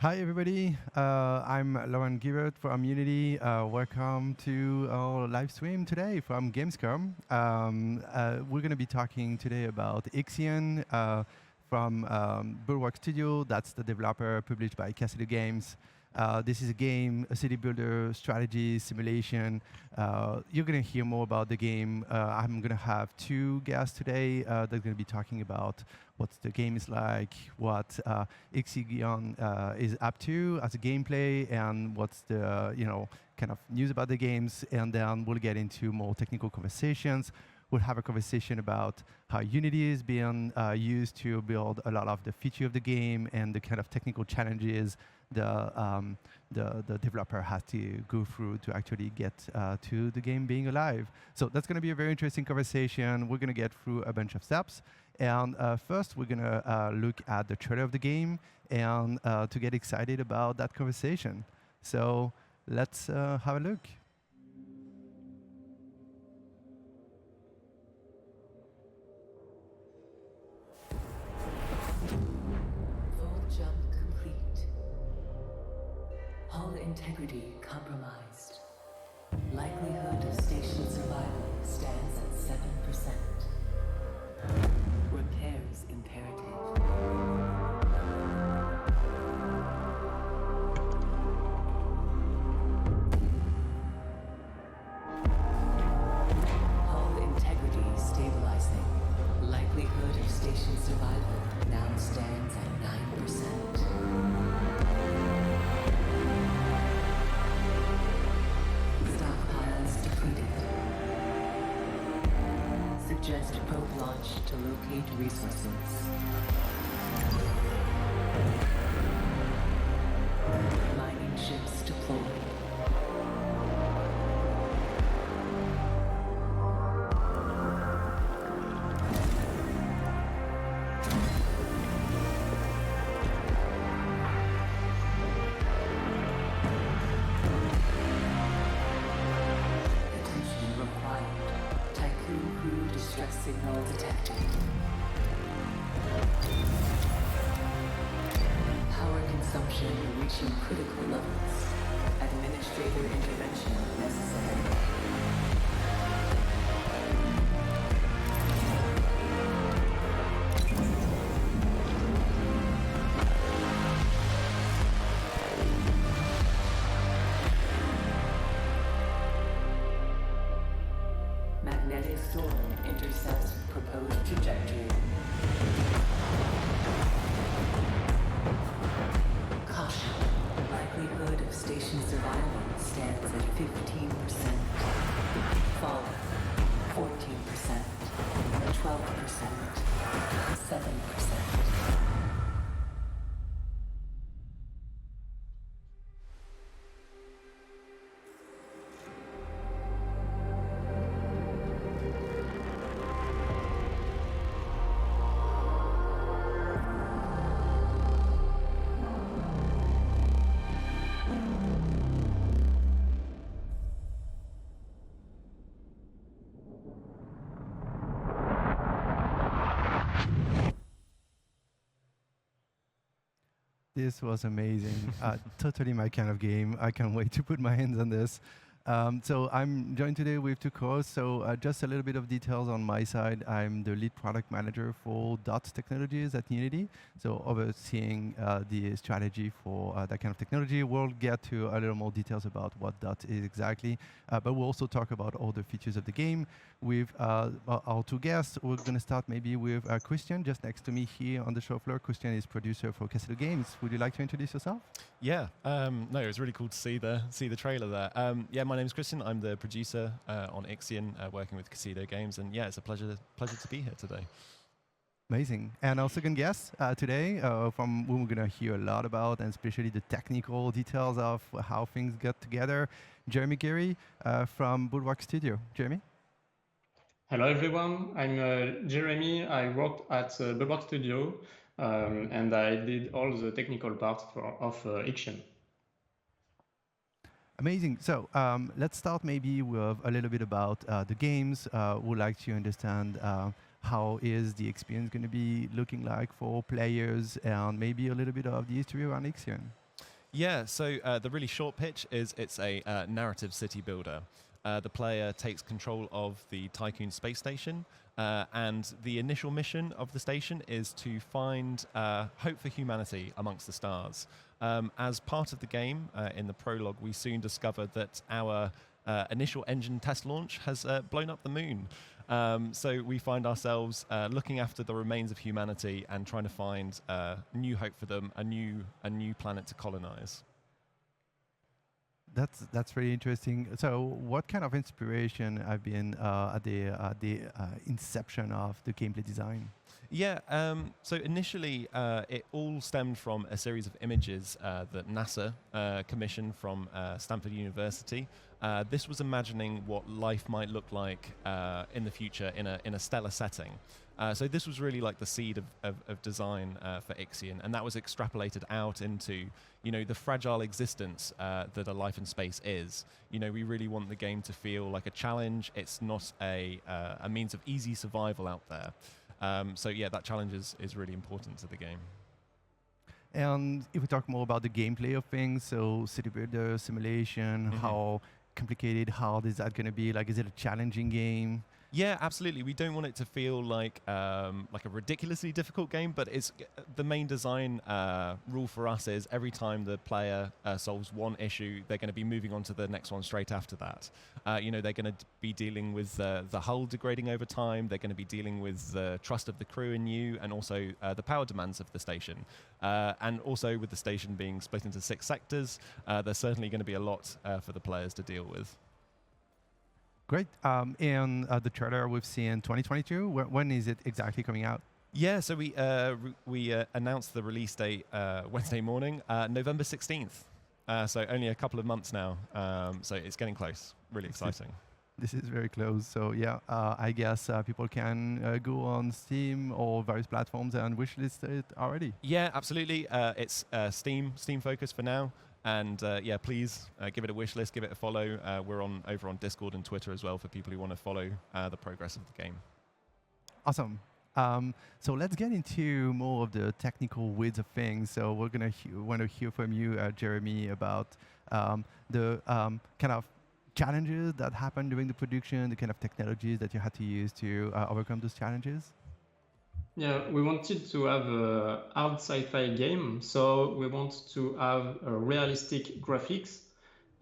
Hi, everybody. I'm Lauren Givert from Unity. Welcome to our live stream today from Gamescom. We're going to be talking today about IXION from Bulwark Studio. That's the developer published by Casino Games. This is a game, a city builder, strategy, simulation. You're going to hear more about the game. I'm going to have two guests today that are going to be talking about what the game is like, what IXION is up to as a gameplay, and what's the kind of news about the games. And then we'll get into more technical conversations. We'll have a conversation about how Unity is being used to build a lot of the feature of the game and the kind of technical challenges the developer has to go through to actually get to the game being alive. So that's going to be a very interesting conversation. We're going to get through a bunch of steps. And first, we're going to look at the trailer of the game and to get excited about that conversation. So let's have a look. Hull integrity compromised. Likelihood of station survival stands at 7%. Repairs imperative. Hull integrity stabilizing. Likelihood of station survival now stands at 9%. Suggest probe launch to locate resources. Mining ships deployed. Signal detected. Power consumption reaching critical levels. Administrator intervention necessary. Magnetic storm intercepts proposed trajectory. Caution. Likelihood of station survival stands at 15%. Fallout 14%. 12%. 7%. This was amazing. Totally my kind of game. I can't wait to put my hands on this. So I'm joined today with two co-hosts. So just a little bit of details on my side. I'm the lead product manager for DOT technologies at Unity. So overseeing the strategy for that kind of technology. We'll get to a little more details about what DOT is exactly. But we'll also talk about all the features of the game with our two guests. We're going to start maybe with Christian, just next to me here on the show floor. Christian is producer for Casino Games. Would you like to introduce yourself? Yeah, no, it was really cool to see the trailer there. Yeah, my name's Christian. I'm the producer on IXION, working with Casino Games, and yeah, it's a pleasure to be here today. Amazing. And our second guest today, from whom we're going to hear a lot about, and especially the technical details of how things got together, Jeremy Geary from Bulwark Studio. Jeremy? Hello, everyone. I'm Jeremy. I worked at Bulwark Studio, and I did all the technical parts of IXION. Amazing. So let's start maybe with a little bit about the games. We'd like to understand how is the experience going to be looking like for players, and maybe a little bit of the history around IXION. Yeah, so the really short pitch is it's a narrative city builder. The player takes control of the Tycoon space station, and the initial mission of the station is to find hope for humanity amongst the stars. As part of the game, in the prologue, we soon discover that our initial engine test launch has blown up the moon. So we find ourselves looking after the remains of humanity and trying to find new hope for them, a new planet to colonize. That's really interesting. So, what kind of inspiration have been at the inception of the gameplay design? Yeah, so initially it all stemmed from a series of images that NASA commissioned from Stanford University. This was imagining what life might look like in the future in a stellar setting. So this was really like the seed of design for IXION, and that was extrapolated out into, the fragile existence that a life in space is. We really want the game to feel like a challenge. It's not a means of easy survival out there. So yeah, that challenge is really important to the game. And if we talk more about the gameplay of things, so city builder simulation, how complicated, hard is that going to be? Like, is it a challenging game? Yeah, absolutely. We don't want it to feel like a ridiculously difficult game, but it's the main design rule for us is every time the player solves one issue, they're going to be moving on to the next one straight after that. They're going to be dealing with the hull degrading over time. They're going to be dealing with the trust of the crew in you, and also the power demands of the station. And also with the station being split into 6 sectors, there's certainly going to be a lot for the players to deal with. Great. And the trailer we've seen 2022, when is it exactly coming out? Yeah, so we announced the release date Wednesday morning, November 16th. So only a couple of months now. So it's getting close. Really exciting. This is very close. So yeah, I guess people can go on Steam or various platforms and wishlist it already. Yeah, absolutely. It's Steam focused for now. And yeah, please give it a wish list, give it a follow. We're over on Discord and Twitter as well for people who want to follow the progress of the game. Awesome. So let's get into more of the technical weeds of things. So we're gonna want to hear from you, Jeremy, about the kind of challenges that happened during the production, the kind of technologies that you had to use to overcome those challenges. Yeah, we wanted to have a hard sci-fi game, so we want to have realistic graphics.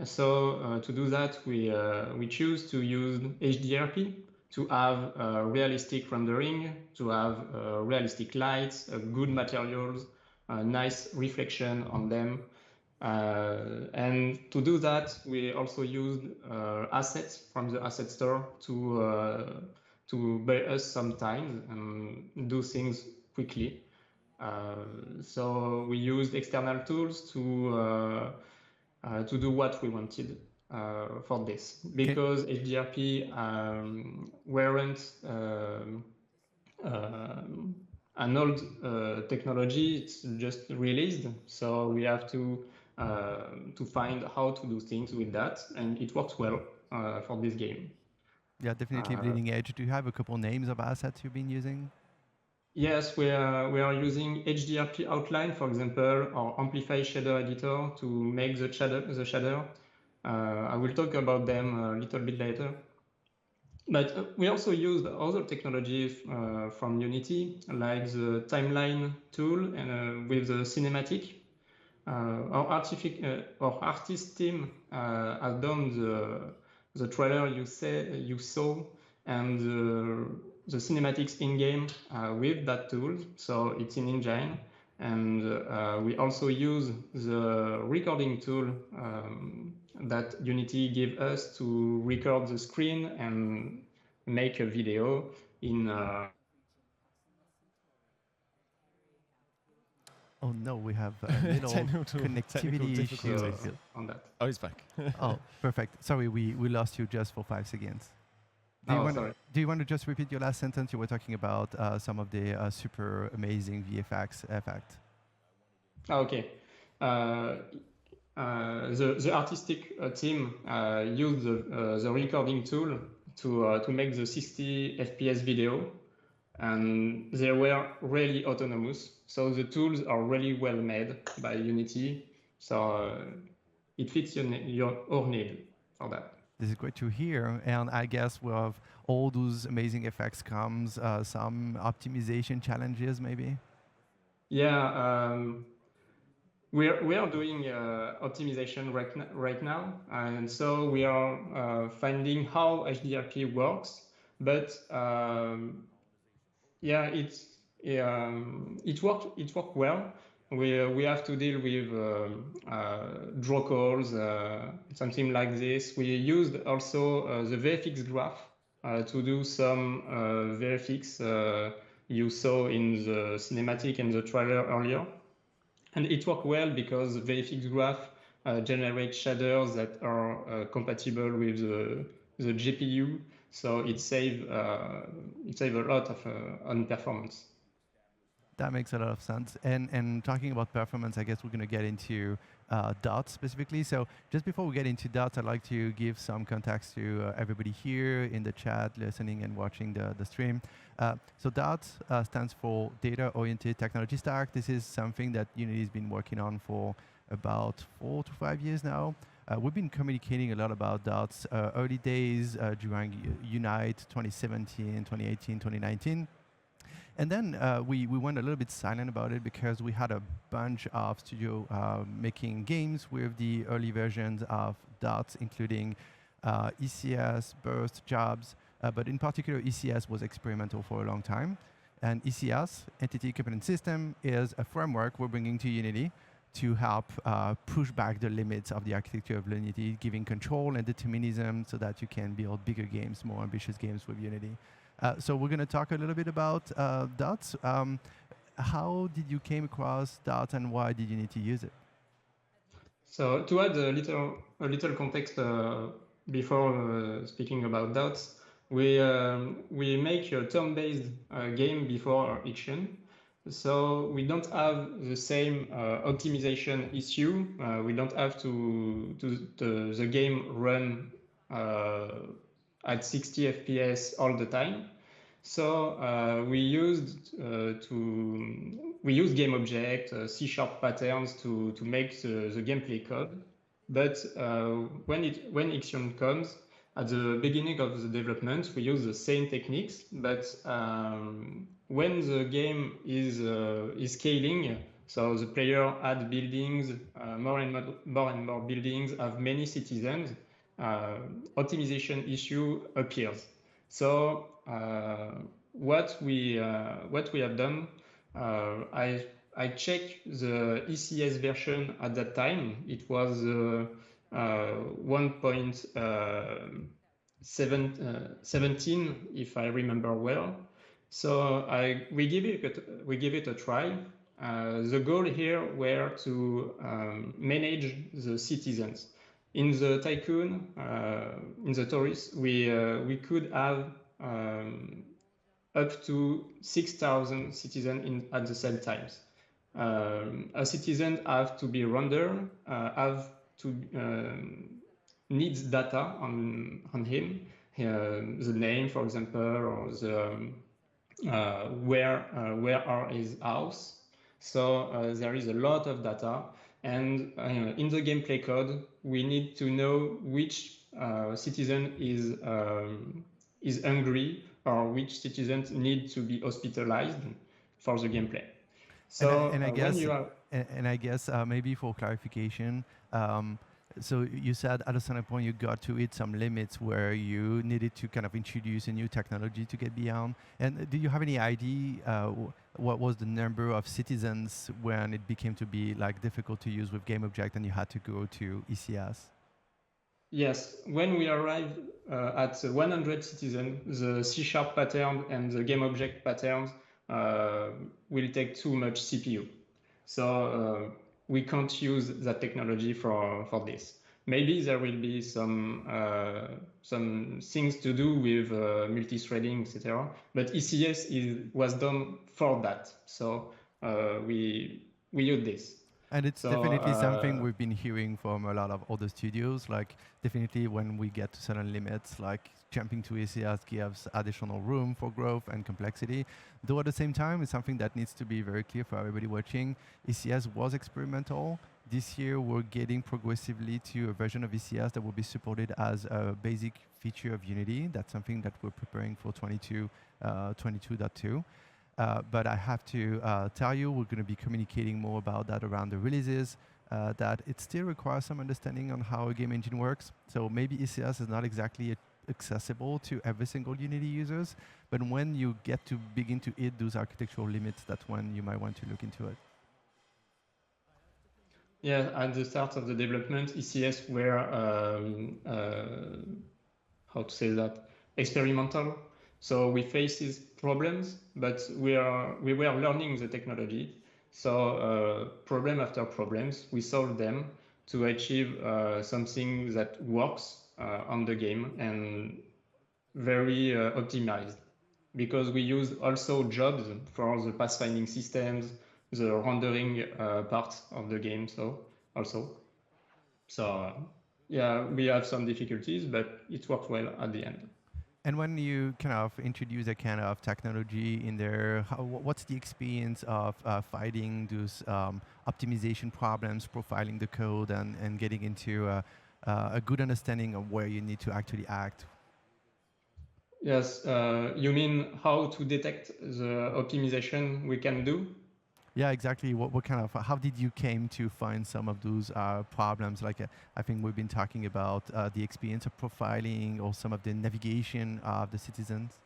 So to do that, we choose to use HDRP to have realistic rendering, to have realistic lights, good materials, nice reflection on them. And to do that, we also used assets from the asset store to buy us some time and do things quickly. So we used external tools to do what we wanted for this, because HDRP weren't an old technology. It's just released, so we have to find how to do things with that, and it works well for this game. Yeah, definitely bleeding edge. Do you have a couple names of assets you've been using? Yes, we are using HDRP Outline, for example, or Amplify Shader Editor to make the shader. I will talk about them a little bit later. But we also used other technologies from Unity, like the timeline tool and with the cinematic. Our artist team has done the trailer you saw and the cinematics in-game with that tool, so it's in engine. And we also use the recording tool that Unity gave us to record the screen and make a video in Oh no, we have a little connectivity issue on that. Oh, he's back. Oh, perfect. Sorry, we lost you just for 5 seconds. Do you want to just repeat your last sentence? You were talking about some of the super amazing VFX effect. Okay. The artistic team used the recording tool to make the 60 FPS video, and they were really autonomous. So the tools are really well made by Unity. So it fits your need for that. This is great to hear. And I guess with all those amazing effects comes some optimization challenges, maybe? Yeah, we are doing optimization right now, and so we are finding how HDRP works. But yeah, it worked well. We have to deal with draw calls, something like this. We used also the VFX graph to do some VFX you saw in the cinematic and the trailer earlier. And it worked well because the VFX graph generates shaders that are compatible with the GPU. So it saved a lot of on performance. That makes a lot of sense. And talking about performance, I guess we're going to get into dots specifically. So just before we get into dots, I'd like to give some context to everybody here in the chat, listening and watching the stream. So dots stands for Data-Oriented Technology Stack. This is something that Unity has been working on for about 4 to 5 years now. We've been communicating a lot about dots early days during Unite 2017, 2018, 2019. And then we went a little bit silent about it because we had a bunch of studio making games with the early versions of dots, including ECS, Burst, Jobs, but in particular ECS was experimental for a long time. And ECS, Entity Component System, is a framework we're bringing to Unity to help push back the limits of the architecture of Unity, giving control and determinism so that you can build bigger games, more ambitious games with Unity. So we're going to talk a little bit about dots. How did you came across dots and why did you need to use it? So to add a little context before speaking about dots, we make a turn-based game before IXION. So we don't have the same optimization issue. We don't have to the game run at 60 FPS all the time. So we used game object, C# patterns to make the gameplay code. But when IXION comes, at the beginning of the development, we use the same techniques. But when the game is scaling, so the player add buildings, more and more buildings, have many citizens, optimization issue appears. So what we have done, I checked the ECS version at that time. It was 1.17, if I remember well. So we give it a try. The goal here were to manage the citizens. In the Tycoon, in the Taurus, we could have up to 6,000 citizens at the same times. A citizen have to be rendered, have to needs data on him, the name, for example, or the where are his house. So there is a lot of data. And in the gameplay code, we need to know which citizen is hungry or which citizens need to be hospitalized for the gameplay. So and I guess maybe for clarification, so you said at a certain point you got to hit some limits where you needed to kind of introduce a new technology to get beyond. And do you have any idea what was the number of citizens when it became to be like difficult to use with game object and you had to go to ECS? Yes, when we arrived at 100 citizens, the C# pattern and the game object patterns will take too much CPU. So we can't use that technology for this. Maybe there will be some things to do with multi-threading, etc. But ECS was done for that. So we use this. And it's definitely something we've been hearing from a lot of other studios. Like definitely when we get to certain limits, like jumping to ECS gives additional room for growth and complexity. Though at the same time, it's something that needs to be very clear for everybody watching. ECS was experimental. This year, we're getting progressively to a version of ECS that will be supported as a basic feature of Unity. That's something that we're preparing for 22.2. But I have to tell you, we're going to be communicating more about that around the releases, that it still requires some understanding on how a game engine works. So maybe ECS is not exactly accessible to every single Unity users, but when you get to begin to hit those architectural limits, that's when you might want to look into it. Yeah, at the start of the development, ECS were, how to say that, experimental. So we faced these problems, but we were learning the technology. So problem after problems, we solved them to achieve something that works on the game and very optimized. Because we use also jobs for the pathfinding systems, the rendering part of the game. Yeah, we have some difficulties, but it worked well at the end. And when you kind of introduce a kind of technology in there, what's the experience of fighting those optimization problems, profiling the code, and getting into a good understanding of where you need to actually act? Yes, you mean how to detect the optimization we can do? Yeah, exactly. What kind of, how did you came to find some of those problems? Like, I think we've been talking about the experience of profiling or some of the navigation of the citizens.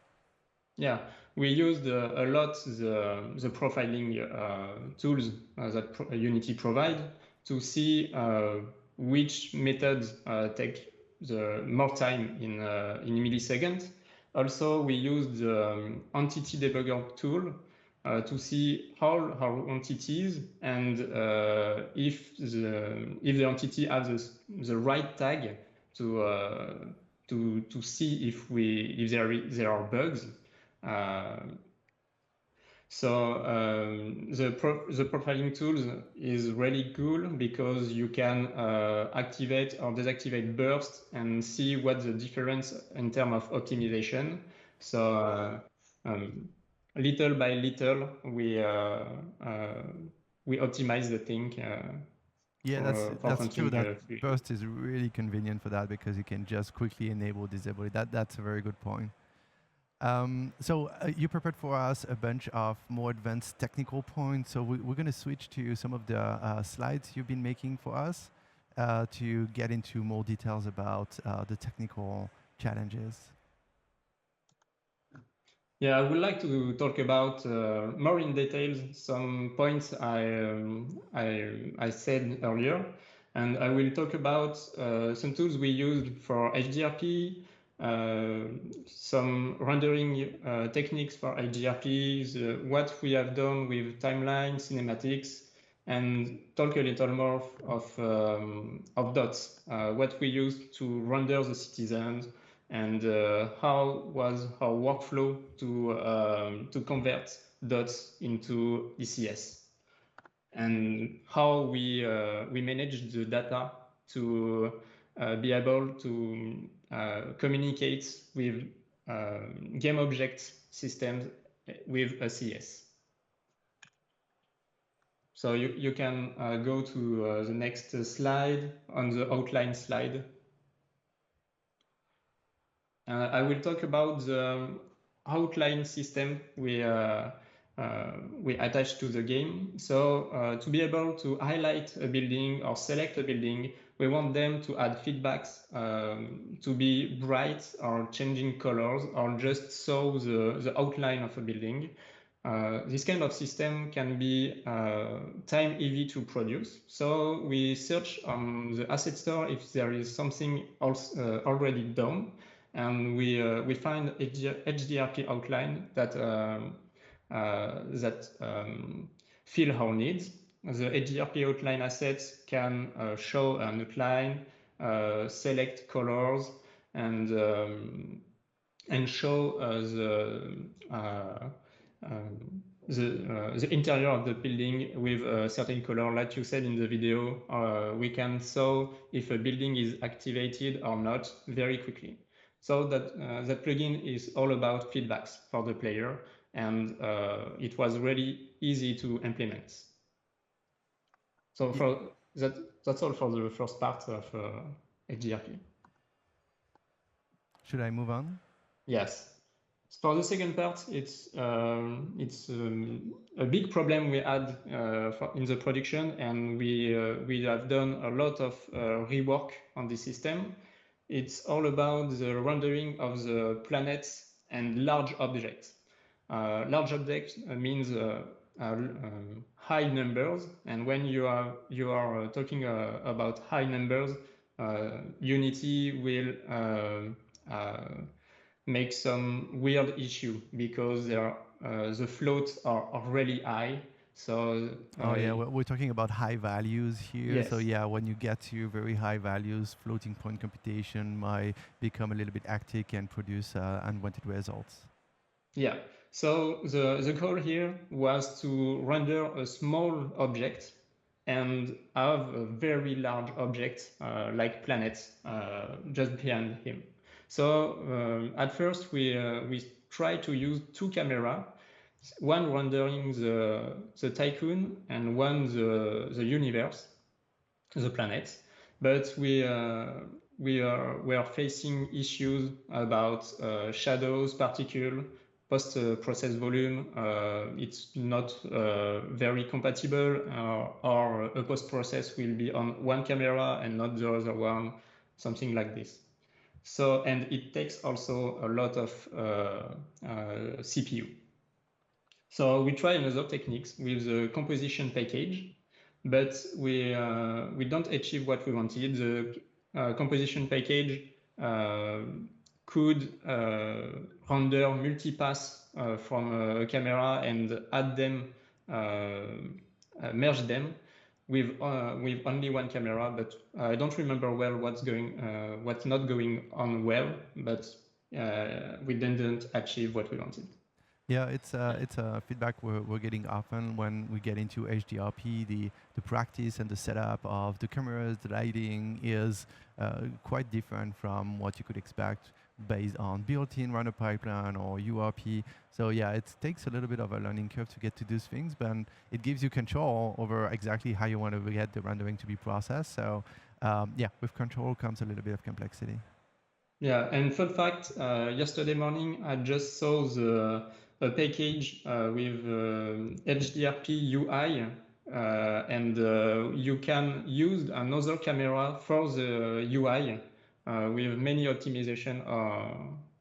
Yeah, we used a lot the profiling tools that Unity provide to see which methods take the more time in milliseconds. Also, we used the entity debugger tool to see how our entities and if the entity has the right tag to see if there are bugs. The profiling tools is really cool because you can activate or deactivate bursts and see what the difference in terms of optimization. Little by little, we optimize the thing. Yeah, that's true. something That burst is really convenient for that because you can just quickly enable, disable it. That's a very good point. So you prepared for us a bunch of more advanced technical points. So we're going to switch to some of the slides you've been making for us to get into more details about the technical challenges. Yeah, I would like to talk about more in details some points I said earlier, and I will talk about some tools we used for HDRP, some rendering techniques for HDRPs, what we have done with timeline, cinematics, and talk a little more of dots, what we used to render the citizens, and how was our workflow to convert dots into ECS, and how we manage the data to be able to communicate with game object systems with a CS. So you can go to the next slide on the outline slide. I will talk about the outline system we attach to the game. So to be able to highlight a building or select a building, we want them to add feedbacks to be bright or changing colors or just show the outline of a building. This kind of system can be time heavy to produce. So we search on the asset store if there is something else already done. And we find HDRP outline that fill our needs. The HDRP outline assets can show an outline, select colors, and show the interior of the building with a certain color. Like you said in the video, we can show if a building is activated or not very quickly. So that plugin is all about feedbacks for the player, and it was really easy to implement. So that's all for the first part of HDRP. Should I move on? Yes. For the second part, it's a big problem we had in the production, and we have done a lot of rework on the system. It's all about the rendering of the planets and large objects. Large objects means high numbers, and when you are talking about high numbers, Unity will make some weird issue because the floats are really high. So Oh yeah, we're talking about high values here. yes. So yeah, when you get to very high values, floating point computation might become a little bit hectic and produce unwanted results. Yeah. So the goal here was to render a small object and have a very large object like planets just behind him. So at first we tried to use two cameras, one rendering the tycoon and one the universe, the planets. But we are facing issues about shadows, particle, post-process volume. It's not very compatible, or a post-process will be on one camera and not the other one, something like this. So, and it takes also a lot of CPU. So we try another techniques with the composition package, but we don't achieve what we wanted. The composition package could render multipass from a camera and add them, merge them with only one camera. But I don't remember well what's not going on well, but we didn't achieve what we wanted. Yeah, it's a feedback we're getting often when we get into HDRP. The practice and the setup of the cameras, the lighting is quite different from what you could expect based on built-in render pipeline or URP. So yeah, it takes a little bit of a learning curve to get to those things, but it gives you control over exactly how you want to get the rendering to be processed. So yeah, with control comes a little bit of complexity. Yeah, and fun fact, yesterday morning I just saw a package with HDRP UI, and you can use another camera for the UI with many optimization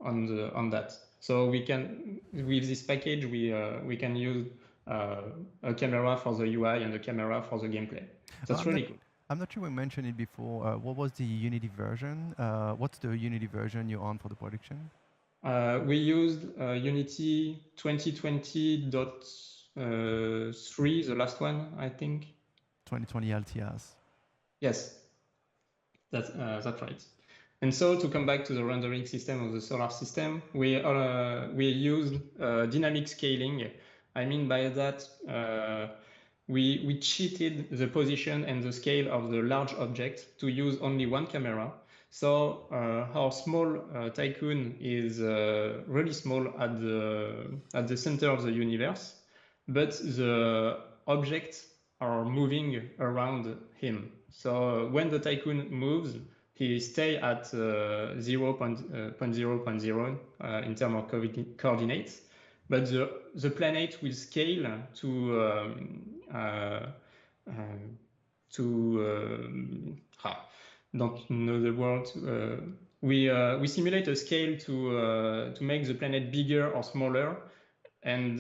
on that. So we can, with this package, we can use a camera for the UI and a camera for the gameplay. That's really cool. I'm not sure we mentioned it before. What was the Unity version? What's the Unity version you're on for the production? We used Unity 2020.3, the last one, I think. 2020 LTS. Yes, that's right. And so to come back to the rendering system of the solar system, we used dynamic scaling. I mean by that, we cheated the position and the scale of the large object to use only one camera. So our small tycoon is really small at the center of the universe, but the objects are moving around him. So when the tycoon moves, he stays at 0.0.0 in terms of coordinates, but the planet will scale to don't know the word. We simulate a scale to make the planet bigger or smaller, and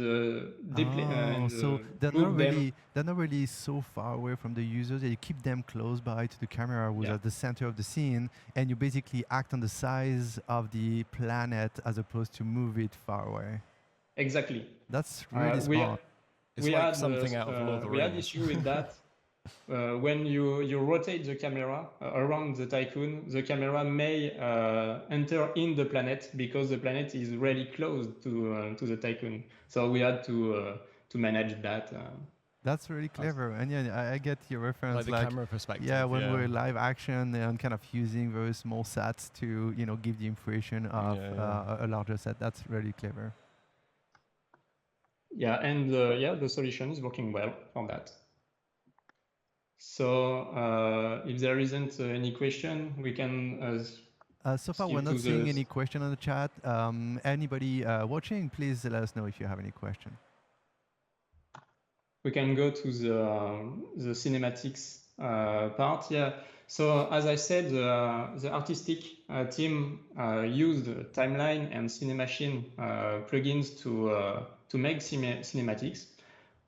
so they're not really so far away from the users. You keep them close by to the camera, who's at the center of the scene, and you basically act on the size of the planet as opposed to move it far away. Exactly. That's really smart. It's like something out of Lord of the Rings. We had issue with that. When you rotate the camera around the tycoon, the camera may enter in the planet because the planet is really close to the tycoon. So we had to manage that. That's really clever, and yeah, I get your reference. Like the camera perspective. Yeah, when we're live action and kind of using very small sets to give the impression of a larger set. That's really clever. Yeah, and the solution is working well on that. So if there isn't any question, we can So far, we're skip not to seeing the. any question on the chat. Anybody watching, please let us know if you have any question. We can go to the cinematics part. Yeah. So as I said, the artistic team used Timeline and Cinemachine plugins to make cinematics.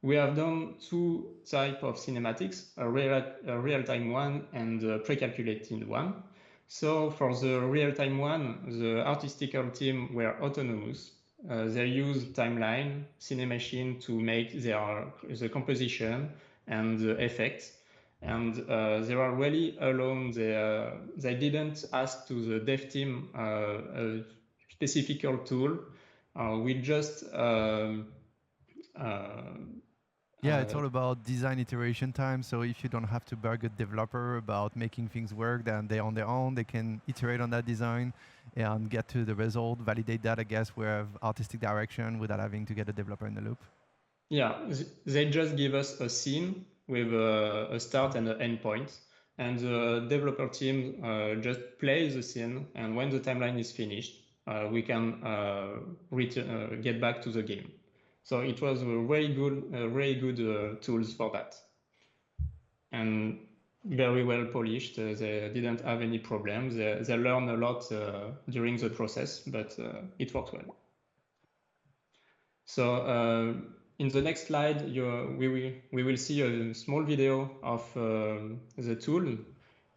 We have done two types of cinematics, a real-time one and a pre-calculated one. So for the real-time one, the artistical team were autonomous. They use Timeline, Cinemachine to make the composition and the effects. And they are really alone. They didn't ask to the dev team a specific tool. We just Yeah, it's all about design iteration time. So if you don't have to bug a developer about making things work, then they on their own, they can iterate on that design and get to the result, validate that, I guess, with artistic direction without having to get a developer in the loop. Yeah, they just give us a scene with a start and an end point. And the developer team just plays the scene. And when the timeline is finished, we can get back to the game. So it was a very good tools for that. And very well polished. They didn't have any problems. They learned a lot during the process, but it worked well. So in the next slide, we will see a small video of the tool.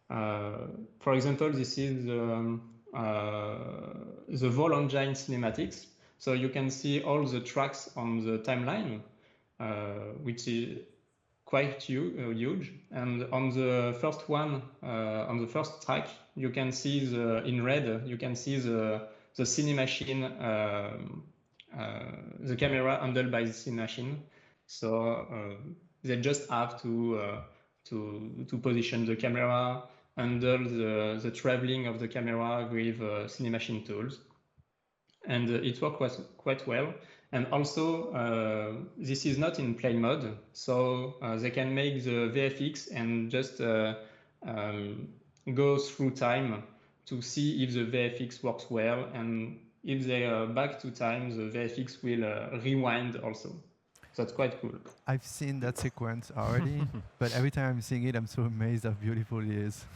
For example, this is the Vol Engine cinematics. So you can see all the tracks on the timeline, which is quite huge. And on the first one, on the first track, you can see in red, you can see the Cinemachine, the camera handled by the Cinemachine. So they just have to position the camera, handle the traveling of the camera with Cinemachine tools. And it worked quite well. And also, this is not in play mode, so they can make the VFX and just go through time to see if the VFX works well, and if they are back to time, the VFX will rewind also. That's quite cool. I've seen that sequence already, but every time I'm seeing it, I'm so amazed how beautiful it is.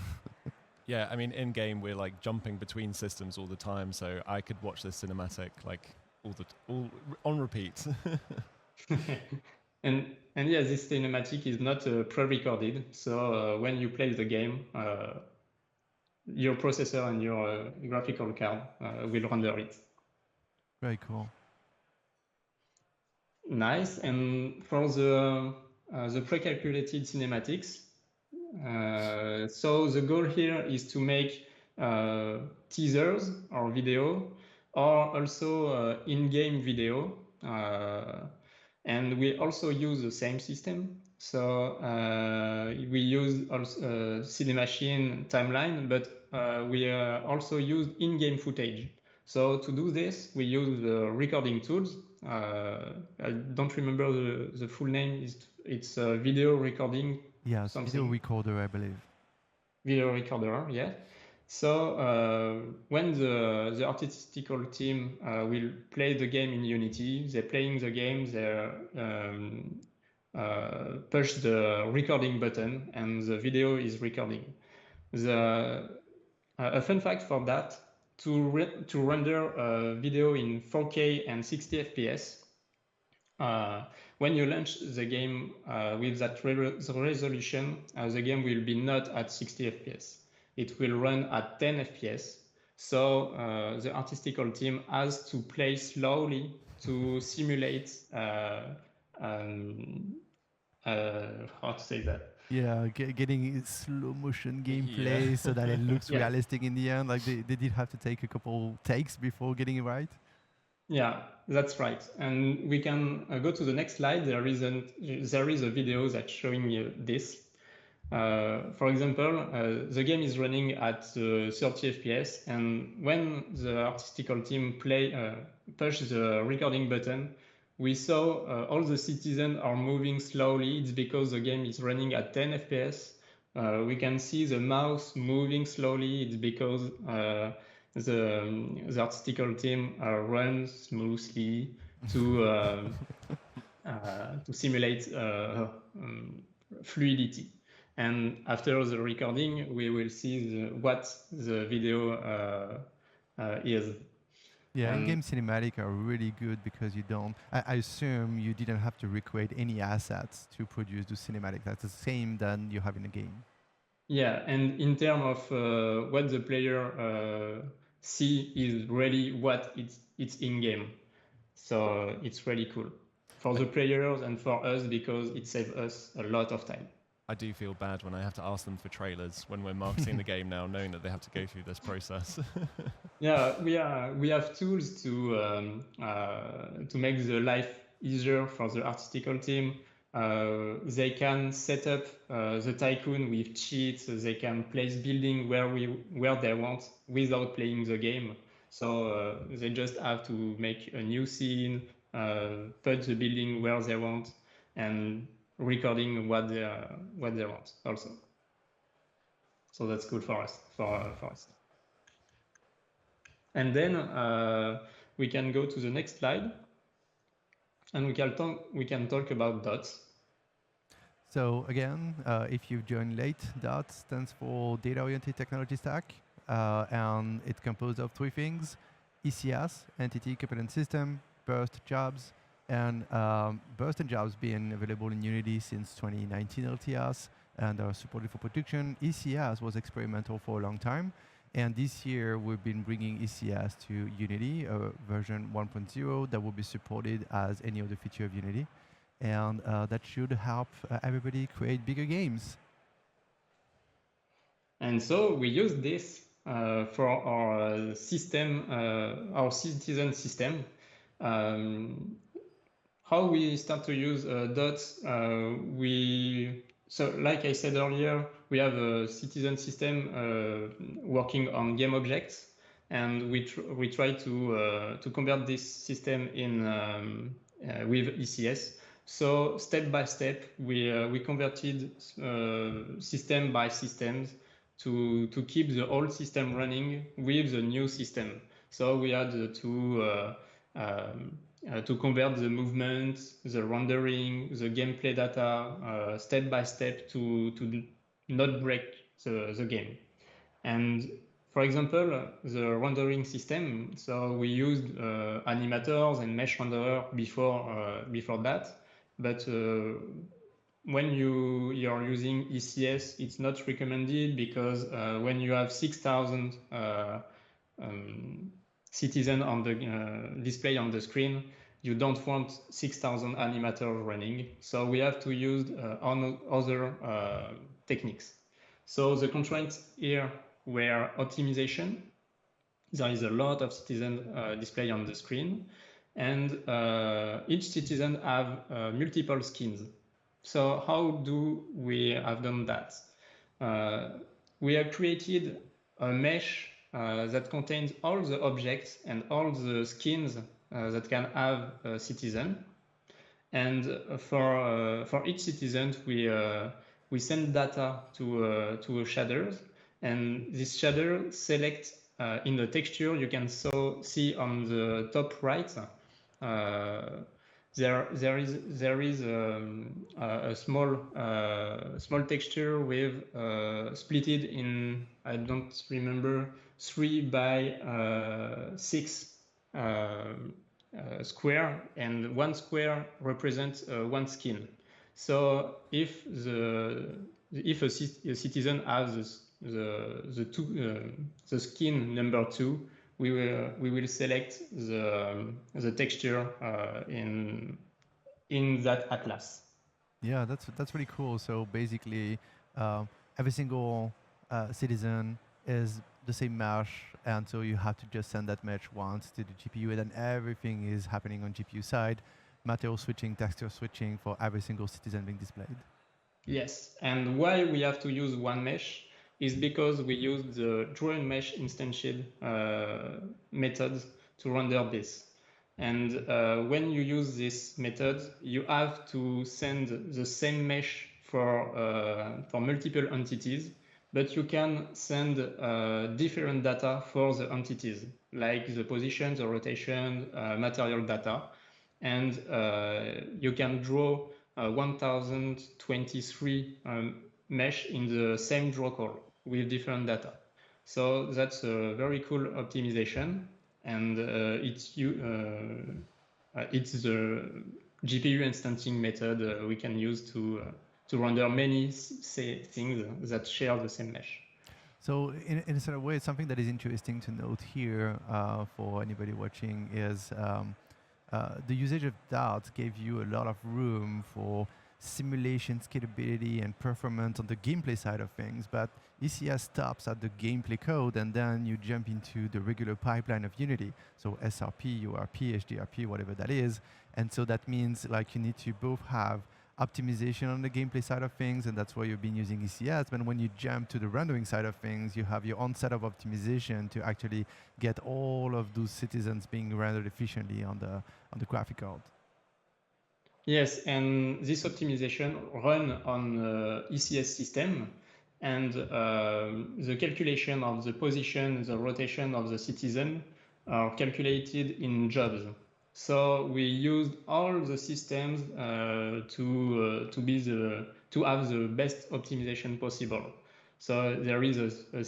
Yeah, I mean, in game we're like jumping between systems all the time, so I could watch this cinematic like all on repeat. And yeah, this cinematic is not pre-recorded, so when you play the game, your processor and your graphical card will render it. Very cool. Nice. And for the pre-calculated cinematics, so the goal here is to make teasers or video, or also in-game video. And we also use the same system. So we use also Cinemachine timeline, but we also use in-game footage. So to do this, we use recording tools. I don't remember the full name. It's video recording. Yeah, video recorder, I believe. Video recorder, yeah. So when the artistical team will play the game in Unity, they're playing the game, they push the recording button and the video is recording. A fun fact for that, to render a video in 4K and 60 FPS, when you launch the game with that resolution, the game will be not at 60 FPS. It will run at 10 FPS. So the artistical team has to play slowly to simulate how to say that? Yeah, getting slow motion gameplay so that it looks realistic in the end. Like they did have to take a couple takes before getting it right. Yeah, that's right. And we can go to the next slide. There is a video that's showing you this. For example, the game is running at 30 FPS, and when the artistical team push the recording button, we saw all the citizens are moving slowly. It's because the game is running at 10 FPS. We can see the mouse moving slowly. It's because the artistical team runs smoothly to simulate fluidity. And after the recording, we will see what the video is. Yeah, And in-game cinematic are really good because you don't. I assume you didn't have to recreate any assets to produce the cinematic. That's the same than you have in a game. yeah, and in terms of what the player see is really what it's in game. So it's really cool for the players and for us because it saves us a lot of time. I do feel bad when I have to ask them for trailers when we're marketing the game now, knowing that they have to go through this process. Yeah, we have tools to make the life easier for the artistical team. They can set up the tycoon with cheats. They can place building where they want without playing the game. So they just have to make a new scene, put the building where they want, and recording what they want also. So that's good for us. For us. And then we can go to the next slide, and we can talk about dots. So again, if you've joined late, DOT stands for Data-Oriented Technology Stack, and it's composed of three things: ECS, Entity Component System, Burst Jobs, and Burst and Jobs being available in Unity since 2019 LTS and are supported for production. ECS was experimental for a long time, and this year we've been bringing ECS to Unity, version 1.0 that will be supported as any other feature of Unity. And that should help everybody create bigger games. And so we use this for our system, our citizen system. How we start to use dots, so like I said earlier, we have a citizen system working on game objects, and we try to convert this system in with ECS. So step by step, we converted system by systems to keep the old system running with the new system. So we had to convert the movement, the rendering, the gameplay data step by step to not break the game. And for example, the rendering system, so we used animators and mesh renderer before that, but when you're using ECS, it's not recommended because when you have 6,000 citizens on the display on the screen, you don't want 6,000 animators running. So we have to use other techniques. So the constraints here were optimization. There is a lot of citizen display on the screen, and each citizen have multiple skins. So how do we have done that? We have created a mesh that contains all the objects and all the skins that can have a citizen. And for each citizen, we send data to shaders, and this shader selects in the texture. You can see on the top right. There is a small texture with splitted in, I don't remember, 3 by 6 square, and one square represents one skin. So if a citizen has the skin number 2, we will select the texture in that atlas. Yeah, that's really cool. So basically, every single citizen is the same mesh, and so you have to just send that mesh once to the GPU, and then everything is happening on GPU side, material switching, texture switching for every single citizen being displayed. Yes, and why we have to use one mesh is because we use the draw and mesh instantiated methods to render this. And when you use this method, you have to send the same mesh for multiple entities, but you can send different data for the entities, like the position, the rotation, material data. And you can draw 1023 mesh in the same draw call with different data. So that's a very cool optimization, and it's the GPU instancing method we can use to render many things that share the same mesh. So in a sort of way, something that is interesting to note here for anybody watching is the usage of Dart gave you a lot of room for simulation, scalability, and performance on the gameplay side of things. But ECS stops at the gameplay code, and then you jump into the regular pipeline of Unity. So SRP, URP, HDRP, whatever that is. And so that means like you need to both have optimization on the gameplay side of things, and that's why you've been using ECS. But when you jump to the rendering side of things, you have your own set of optimization to actually get all of those citizens being rendered efficiently on the graphic card. Yes, and this optimization run on ECS system, and the calculation of the position, the rotation of the citizen are calculated in jobs. So we used all the systems to have the best optimization possible. So there is a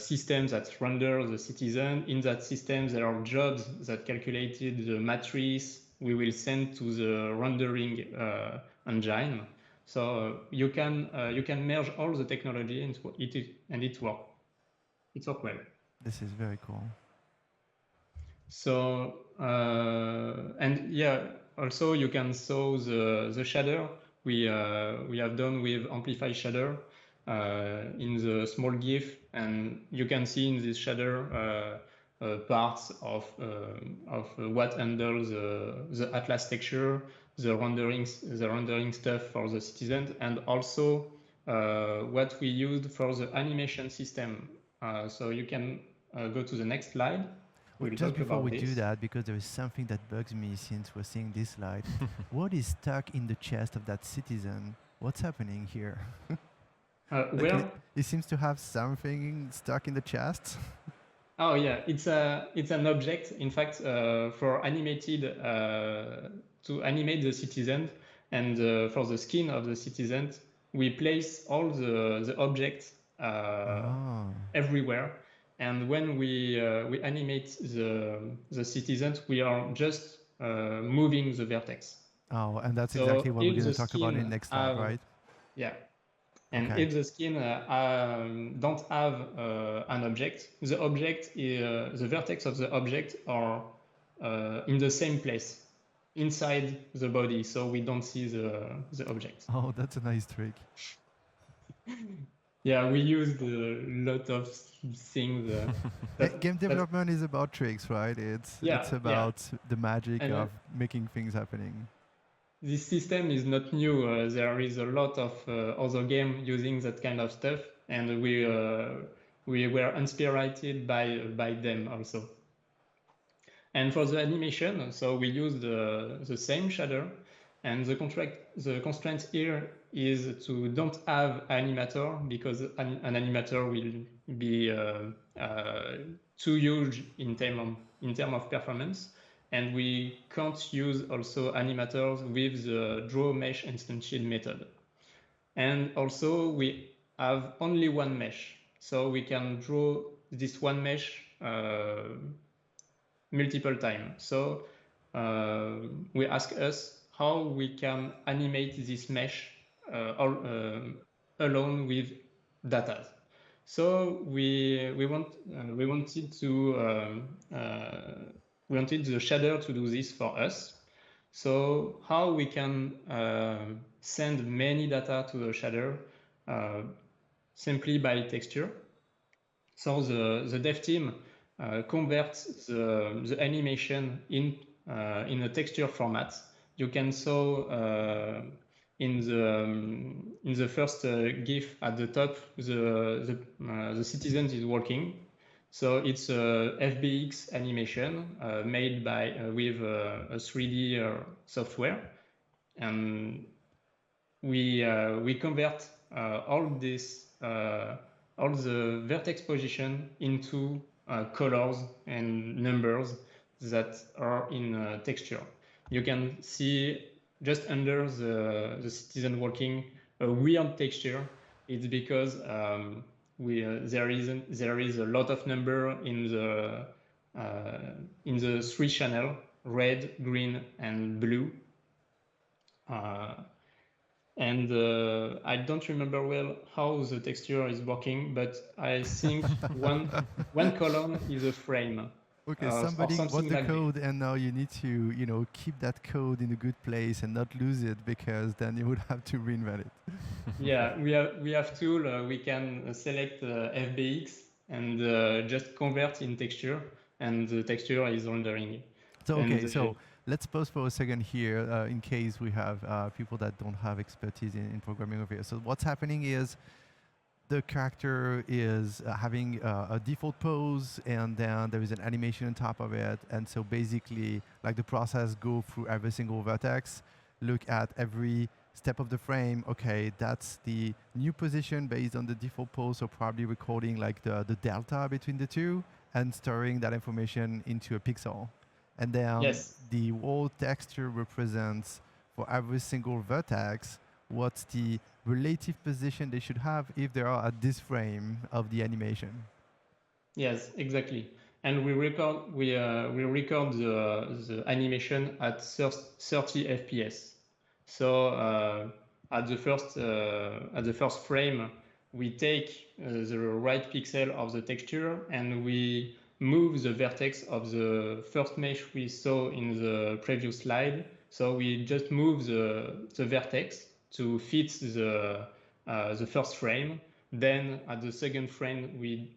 system that renders the citizen. In that system, there are jobs that calculated the matrix we will send to the rendering engine. So you can merge all the technology and it works. It works well. This is very cool. So and yeah, also you can saw the shader we have done with Amplify shader in the small GIF, and you can see in this shader parts of what handles the Atlas texture, the rendering stuff for the citizens, and also what we used for the animation system. So you can go to the next slide. Well, just before we do that, because there is something that bugs me since we're seeing this slide. What is stuck in the chest of that citizen? What's happening here? Well, it seems to have something stuck in the chest. Oh yeah, it's an object. In fact, for animated to animate the citizen and for the skin of the citizen, we place all the objects everywhere. And when we animate the citizens, we are just moving the vertex. Oh, and that's exactly what we're going to talk about in the next slide, right? Yeah. And okay. If the skin don't have an object, the object the vertex of the object are in the same place inside the body, so we don't see the object. Oh, that's a nice trick. Yeah, we used a lot of things. Game development is about tricks, right? It's about the magic of making things happening. This system is not new. There is a lot of other games using that kind of stuff, and we were inspired by them also. And for the animation, so we used the same shader, and the constraint here is to don't have animator, because an animator will be too huge in term of performance. And we can't use also animators with the draw mesh instantiate method. And also we have only one mesh. So we can draw this one mesh multiple times. So we ask us how we can animate this mesh alone with data. So we wanted the shader to do this for us. So how we can send many data to the shader simply by texture. So the dev team converts the animation in a texture format. You can saw in the first GIF at the top the citizen is walking. So it's a FBX animation made by with a 3D software, and we convert all the vertex position into colors and numbers that are in texture. You can see just under the citizen walking a weird texture. It's because there is a lot of number in the three channel, red, green, and blue. And I don't remember well how the texture is working, but I think one column is a frame. Okay, or somebody wrote something the like code, and now you need to, keep that code in a good place and not lose it, because then you would have to reinvent it. Yeah, we have tool. We can select FBX and just convert in texture, and the texture is rendering. So And, okay, so let's pause for a second here in case we have people that don't have expertise in programming over here. So what's happening is the character is having a default pose, and then there is an animation on top of it. And so basically, like, the process go through every single vertex, look at every step of the frame. Okay, that's the new position based on the default pose, so probably recording like the delta between the two and storing that information into a pixel. And then Yes. the whole texture represents for every single vertex what's the relative position they should have if they are at this frame of the animation. Yes, exactly. And we record the animation at 30 FPS. So at the first frame, we take the right pixel of the texture and we move the vertex of the first mesh we saw in the previous slide. So we just move the vertex to fit the first frame. Then at the second frame, we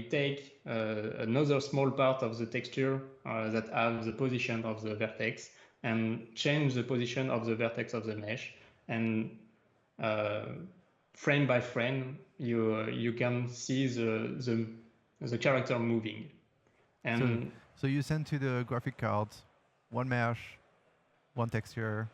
take another small part of the texture that have the position of the vertex and change the position of the vertex of the mesh. And frame by frame, you can see the character moving. And so you send to the graphic card one mesh, one texture,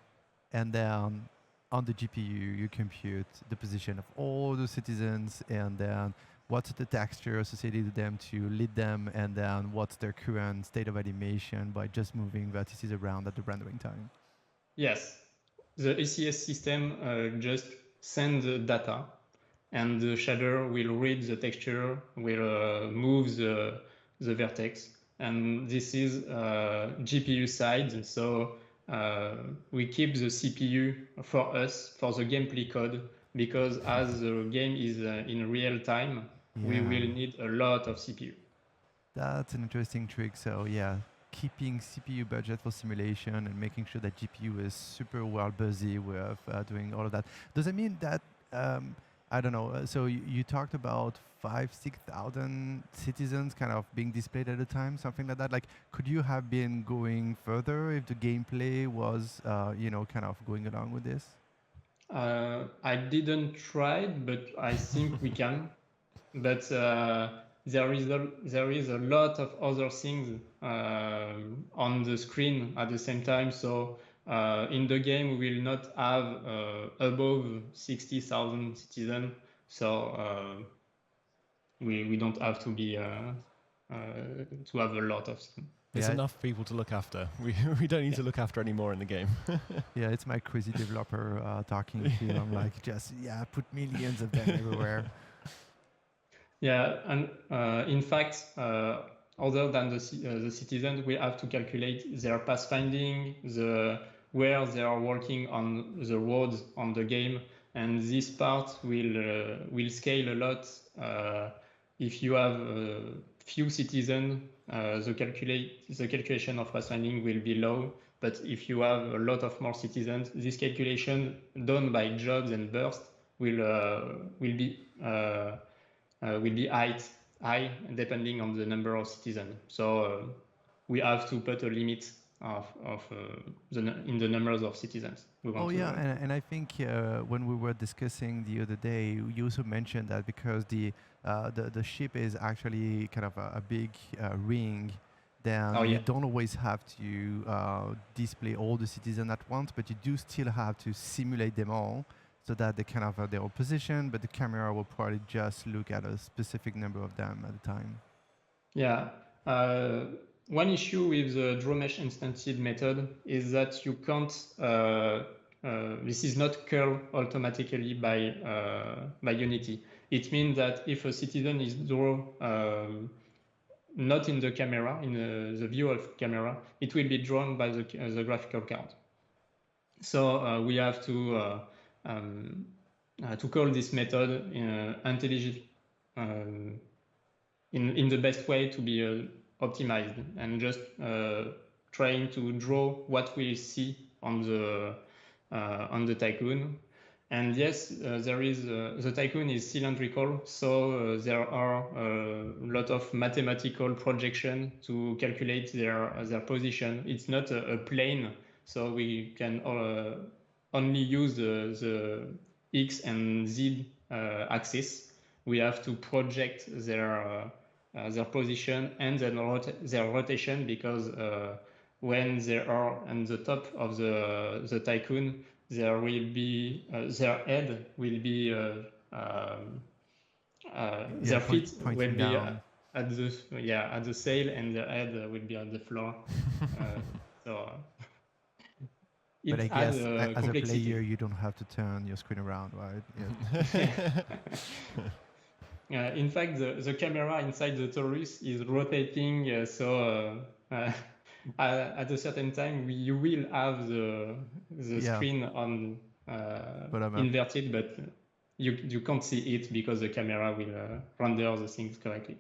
and then on the GPU you compute the position of all the citizens, and then what's the texture associated with them to lead them, and then what's their current state of animation by just moving vertices around at the rendering time. Yes, the ACS system just sends the data, and the shader will read the texture, will move the vertex, and this is GPU side. So we keep the CPU for us for the gameplay code, because as the game is in real time, we will need a lot of CPU. That's an interesting trick. So yeah, keeping CPU budget for simulation and making sure that GPU is super well busy with doing all of that. Does it mean that, I don't know, so you talked about 5,000-6,000 citizens kind of being displayed at a time, something like that? Like, could you have been going further if the gameplay was, kind of going along with this? I didn't try, but I think we can. But there is a lot of other things on the screen at the same time. So in the game, we will not have above 60,000 citizens. So we don't have to be to have a lot of them. There's enough people to look after. We don't need to look after any more in the game. Yeah, it's my crazy developer talking to you. I'm like, just, put millions of them everywhere. Yeah, and in fact, other than the citizens, we have to calculate their pathfinding, where they are working on the roads on the game, and this part will scale a lot. If you have few citizens, the calculation of pathfinding will be low. But if you have a lot of more citizens, this calculation done by jobs and bursts will be high depending on the number of citizens. So we have to put a limit in the numbers of citizens we want Oh to. yeah, and I think when we were discussing the other day, you also mentioned that because the ship is actually kind of a big ring, then Oh you yeah. don't always have to display all the citizens at once, but you do still have to simulate them all so that they kind of have their own position, but the camera will probably just look at a specific number of them at a time. Yeah. One issue with the draw mesh instantiated method is that you can't. This is not curl automatically by Unity. It means that if a citizen is drawn not in the camera, in the view of camera, it will be drawn by the graphical card. So we have to call this method intelligently in the best way to be optimized, and just trying to draw what we see on the Tycoon. And yes, there is the Tycoon is cylindrical, so there are a lot of mathematical projection to calculate their position. It's not a plane, so we can only use the X and Z axis. We have to project their position and then their rotation, because when they are on the top of the Tycoon, there will be their head will be their feet will pointing be down. at the sail, and their head will be on the floor. So But I it adds guess as a complexity. player, you don't have to turn your screen around, right? Yeah. In fact, the camera inside the Taurus is rotating, so at a certain time you will have the screen on inverted, but you can't see it because the camera will render the things correctly.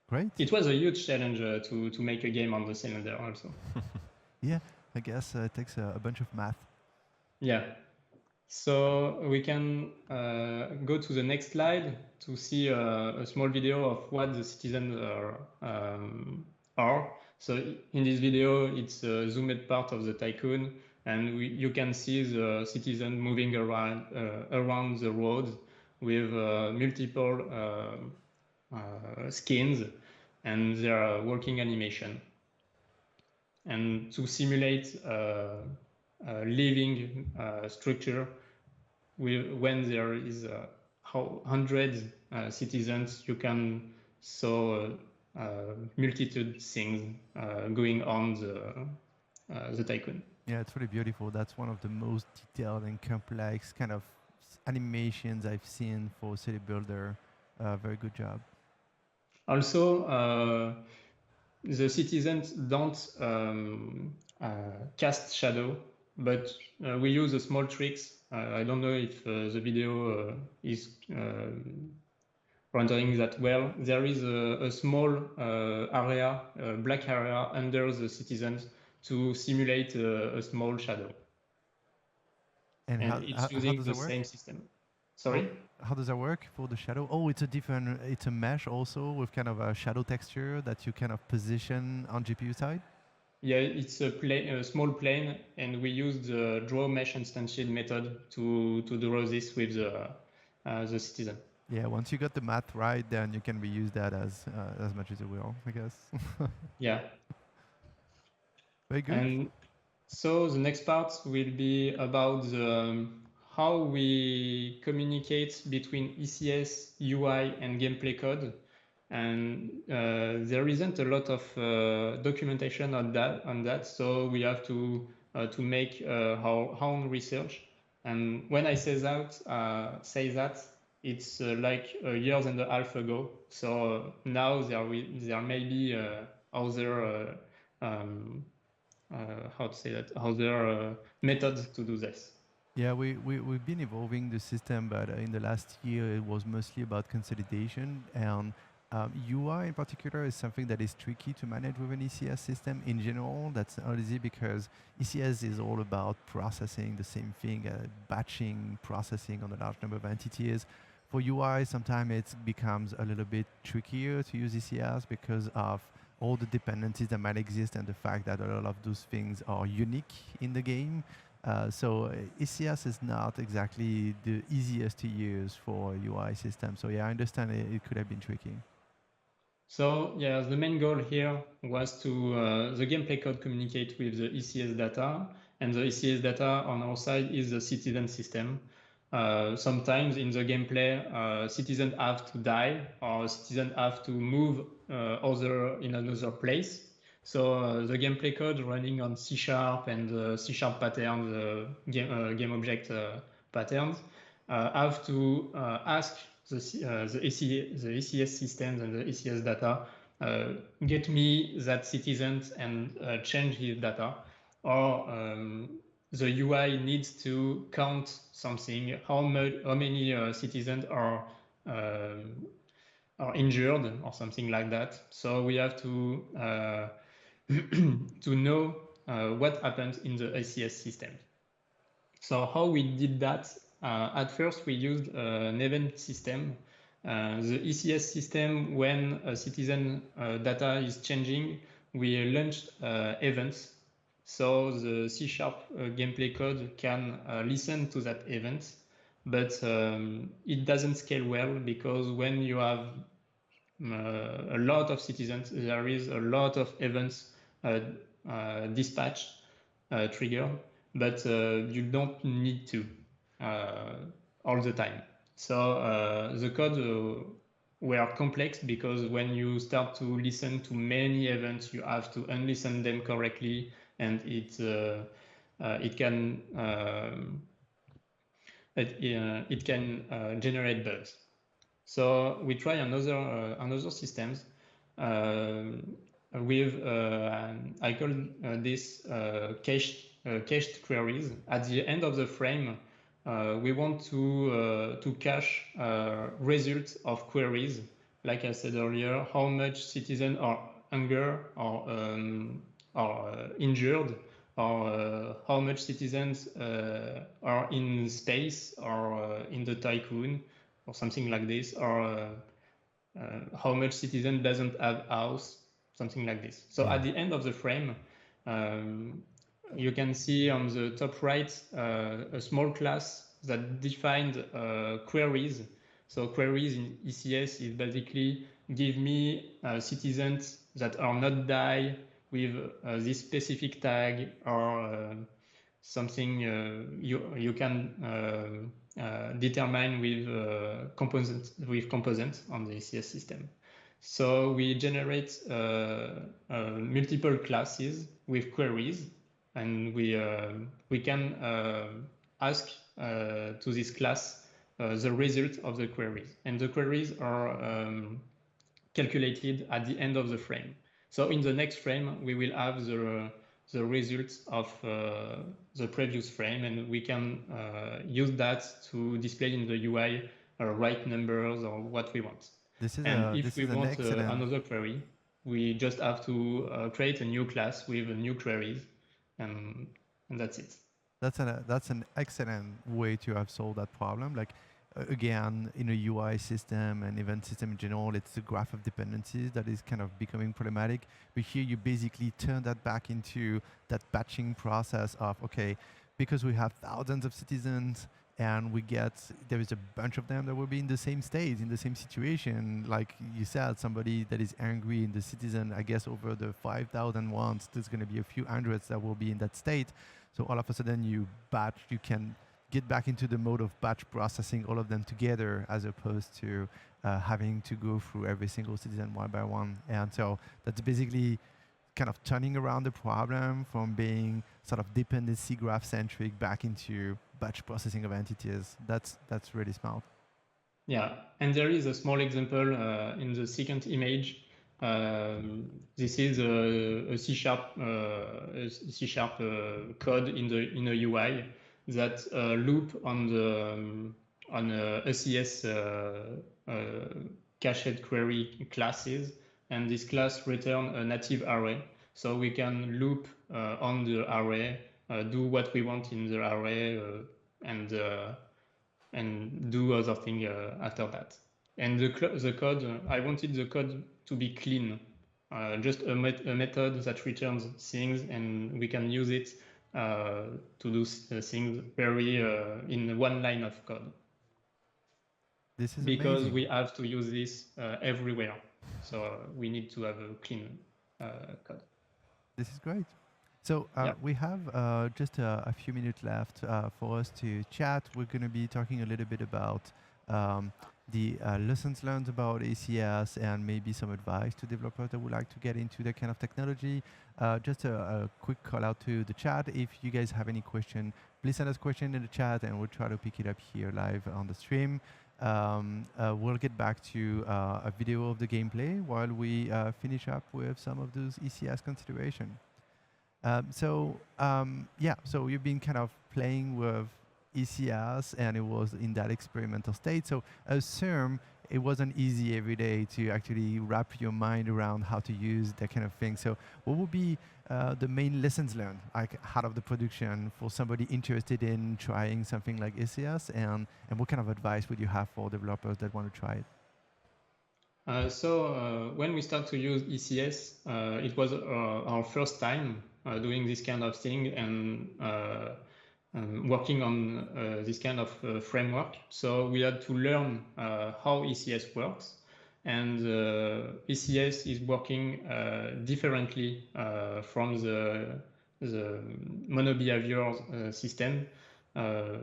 Great. It was a huge challenge to make a game on the cylinder also. Yeah, I guess it takes a bunch of math. Yeah. So we can go to the next slide to see a small video of what the citizens are. So in this video, it's a zoomed part of the Tycoon, and you can see the citizens moving around the roads with multiple skins and their working animation. And to simulate living structure, when there is hundreds citizens, you can saw multitude things going on the Tycoon. Yeah, it's really beautiful. That's one of the most detailed and complex kind of animations I've seen for City Builder. Very good job. Also, the citizens don't cast shadow, but we use a small tricks. I don't know if the video is rendering that well. There is a small area, black area under the citizens to simulate a small shadow. And it's using the same system. Sorry? How does that work for the shadow? Oh, it's a mesh also with kind of a shadow texture that you kind of position on GPU side? Yeah, it's a small plane, and we use the draw mesh instantiated method to draw this with the citizen. Yeah, once you got the math right, then you can reuse that as much as you will, I guess. Yeah. Very good. And so the next part will be about how we communicate between ECS, UI, and gameplay code. And there isn't a lot of documentation on that, so we have to make our own research. And when I say that, it's like a year and a half ago. So now there may be other other methods to do this. Yeah, we've been evolving the system, but in the last year it was mostly about consolidation, and UI in particular is something that is tricky to manage with an ECS system in general. That's not easy because ECS is all about processing the same thing, batching processing on a large number of entities. For UI, sometimes it becomes a little bit trickier to use ECS because of all the dependencies that might exist and the fact that a lot of those things are unique in the game. So ECS is not exactly the easiest to use for UI system. So yeah, I understand it could have been tricky. So yeah, the main goal here was to the gameplay code communicate with the ECS data, and the ECS data on our side is the citizen system. Sometimes in the gameplay, citizens have to die or citizens have to move in another place. So the gameplay code running on C# and C# patterns, game object patterns, have to ask the ECS systems and the ECS data get me that citizens and change his data, or the UI needs to count something, how many citizens are injured or something like that. So we have to to know what happens in the ECS system. So how we did that? At first, we used an event system. The ECS system, when a citizen data is changing, we launched events. So the C# gameplay code can listen to that event, but it doesn't scale well because when you have a lot of citizens, there is a lot of events dispatched, triggered, but you don't need to all the time. So the code were complex because when you start to listen to many events, you have to unlisten them correctly, and it can generate bugs. So we try another systems with I call this cached queries. At the end of the frame, we want to cache results of queries. Like I said earlier, how much citizens are hungry or injured, or how much citizens are in space or in the tycoon, or something like this, or how much citizen doesn't have house, something like this. So at the end of the frame, you can see on the top right a small class that defined queries. So queries in ECS is basically give me citizens that are not die with this specific tag, or something you can determine with components on the ECS system. So we generate multiple classes with queries, and we can ask to this class the result of the queries, and the queries are calculated at the end of the frame. So in the next frame, we will have the results of the previous frame, and we can use that to display in the UI right numbers or what we want. If we want another query, we just have to create a new class with a new queries, and that's it. That's an excellent way to have solved that problem. Like again, in a UI system and event system in general, it's the graph of dependencies that is kind of becoming problematic. But here you basically turn that back into that batching process of, okay, because we have thousands of citizens and there is a bunch of them that will be in the same state, in the same situation. Like you said, somebody that is angry in the citizen, I guess over the 5,000 ones, there's going to be a few hundreds that will be in that state. So all of a sudden you can get back into the mode of batch processing all of them together, as opposed to having to go through every single citizen one by one. And so that's basically kind of turning around the problem from being sort of dependency graph centric back into batch processing of entities. That's really smart. Yeah, and there is a small example in the second image. This is a C# code in a UI that loop on a ECS cached query classes, and this class return a native array. So we can loop on the array, do what we want in the array, and do other thing after that. And the code, I wanted the code to be clean. just a method that returns things, and we can use it to do things very in one line of code. This is Because amazing. we have to use this everywhere. So we need to have a clean code. This is great. So Yeah. we have just a few minutes left for us to chat. We're going to be talking a little bit about the lessons learned about ACS and maybe some advice to developers that would like to get into that kind of technology. Just a quick call out to the chat. If you guys have any question, please send us a question in the chat and we'll try to pick it up here live on the stream. We'll get back to a video of the gameplay while we finish up with some of those ECS considerations. So you've been kind of playing with ECS and it was in that experimental state. So I assume it wasn't easy every day to actually wrap your mind around how to use that kind of thing. So what would be the main lessons learned like out of the production for somebody interested in trying something like ECS, and what kind of advice would you have for developers that want to try it? When we start to use ECS, it was our first time doing this kind of thing and working on this kind of framework. So we had to learn how ECS works. And ECS is working differently from the monobehavior system.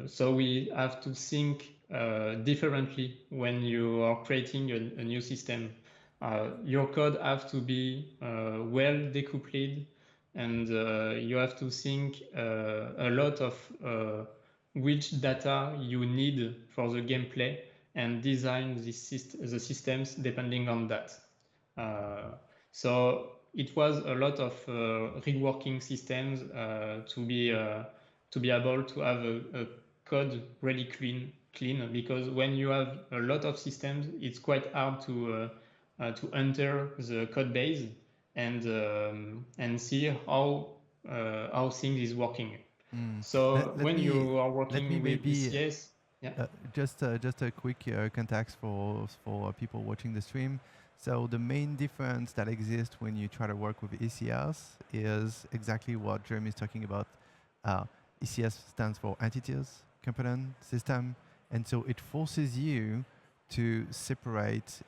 So we have to think differently when you are creating a new system. Your code has to be well decoupled, and you have to think a lot of which data you need for the gameplay and design the systems depending on that. So it was a lot of reworking systems to be able to have a code really clean, because when you have a lot of systems, it's quite hard to enter the code base and see how things is working. So when you are working with ECS, just a quick context for people watching the stream. So the main difference that exists when you try to work with ECS is exactly what Jeremy is talking about. ECS stands for entities, component, system, and so it forces you to separate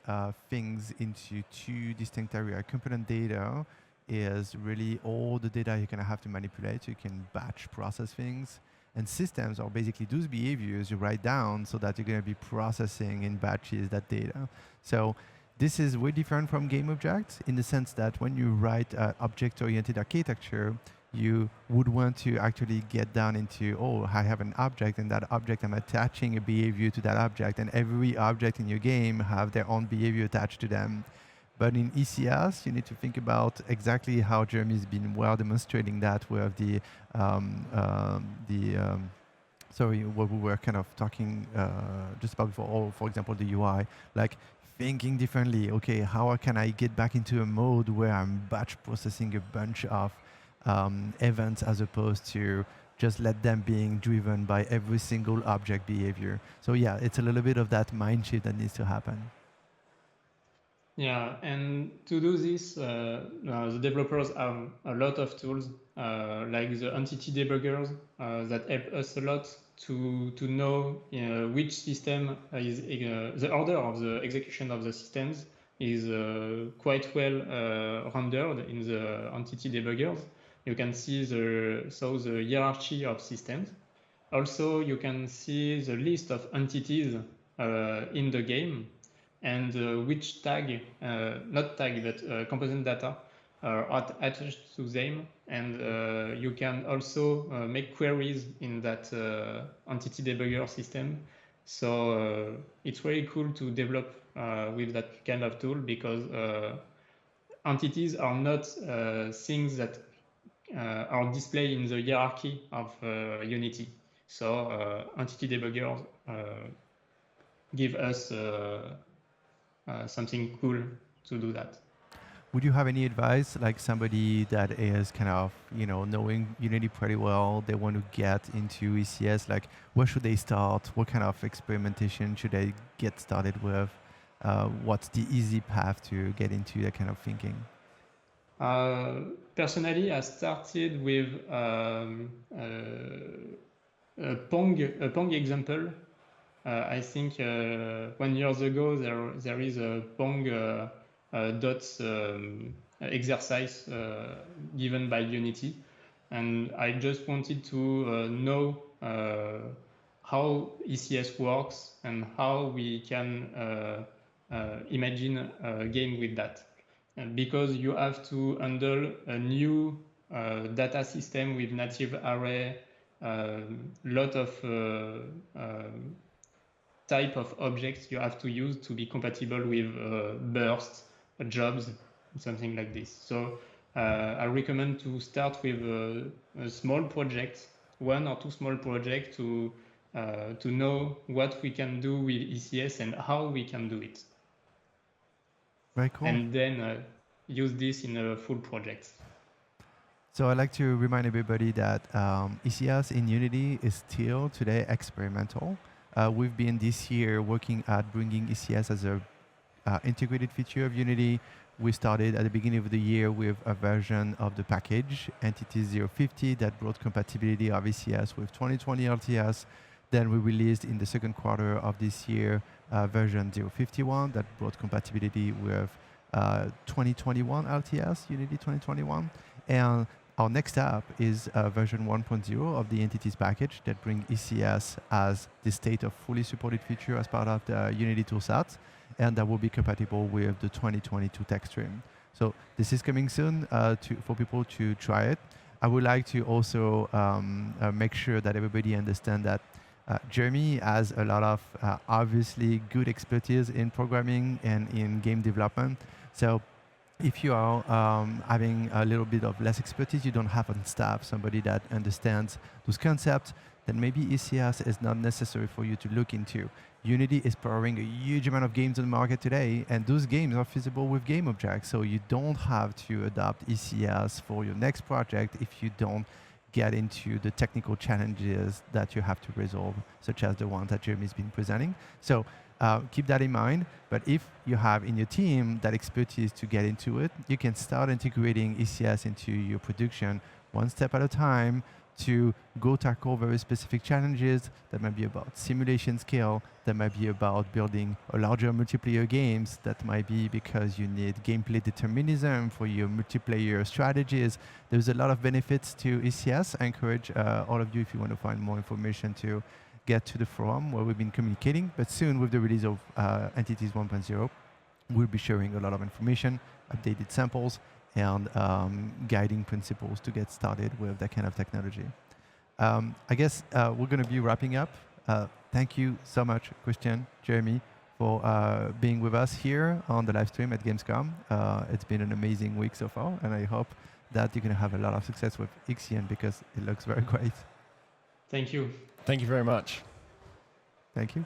things into two distinct areas. Component data is really all the data you're going to have to manipulate, so you can batch process things. And systems are basically those behaviors you write down so that you're going to be processing in batches that data. So this is way different from game objects in the sense that when you write object-oriented architecture, you would want to actually get down into, oh, I have an object, and that object I'm attaching a behavior to that object, and every object in your game have their own behavior attached to them. But in ECS, you need to think about exactly how Jeremy's been well demonstrating that with what we were kind of talking just about before, for example, the UI, like thinking differently. Okay, how can I get back into a mode where I'm batch processing a bunch of events as opposed to just let them being driven by every single object behavior. So yeah, it's a little bit of that mind shift that needs to happen. Yeah, and to do this, the developers have a lot of tools like the entity debuggers that help us a lot to know which system is the order of the execution of the systems is quite well rendered in the entity debuggers. You can see the hierarchy of systems. Also, you can see the list of entities in the game and which tag, not tag, but component data are attached to them. And you can also make queries in that entity debugger system. So it's very cool to develop with that kind of tool, because entities are not things that are displayed in the hierarchy of Unity. So entity debuggers give us something cool to do that. Would you have any advice, like somebody that is kind of, knowing Unity pretty well, they want to get into ECS, like where should they start? What kind of experimentation should they get started with? What's the easy path to get into that kind of thinking? Personally, I started with a Pong example. I think 1 year ago there is a Pong dots exercise given by Unity, and I just wanted to know how ECS works and how we can imagine a game with that. Because you have to handle a new data system with native array, lot of type of objects you have to use to be compatible with bursts, jobs, something like this. So I recommend to start with a small project, 1 or 2 small projects to know what we can do with ECS and how we can do it. Very cool. And then use this in a full project. So I'd like to remind everybody that ECS in Unity is still today experimental. We've been this year working at bringing ECS as a integrated feature of Unity. We started at the beginning of the year with a version of the package, Entity 050, that brought compatibility of ECS with 2020 LTS. Then we released in the second quarter of this year version 051 that brought compatibility with 2021 LTS, Unity 2021. And our next step is version 1.0 of the entities package that bring ECS as the state of fully supported feature as part of the Unity toolset, and that will be compatible with the 2022 tech stream. So this is coming soon for people to try it. I would like to also make sure that everybody understands that Jeremy has a lot of obviously good expertise in programming and in game development. So if you are having a little bit of less expertise, you don't have on staff somebody that understands those concepts, then maybe ECS is not necessary for you to look into. Unity is powering a huge amount of games on the market today, and those games are feasible with game objects, so you don't have to adopt ECS for your next project if you don't get into the technical challenges that you have to resolve, such as the ones that Jeremy's been presenting. So keep that in mind, but if you have in your team that expertise to get into it, you can start integrating ECS into your production one step at a time to go tackle very specific challenges that might be about simulation scale, that might be about building a larger multiplayer games, that might be because you need gameplay determinism for your multiplayer strategies. There's a lot of benefits to ECS. I encourage all of you, if you want to find more information, to get to the forum where we've been communicating. But soon, with the release of Entities 1.0, we'll be sharing a lot of information, updated samples, and guiding principles to get started with that kind of technology. I guess we're going to be wrapping up. Thank you so much, Christian, Jeremy, for being with us here on the live stream at Gamescom. It's been an amazing week so far, and I hope that you're going to have a lot of success with IXION because it looks very great. Thank you. Thank you very much. Thank you.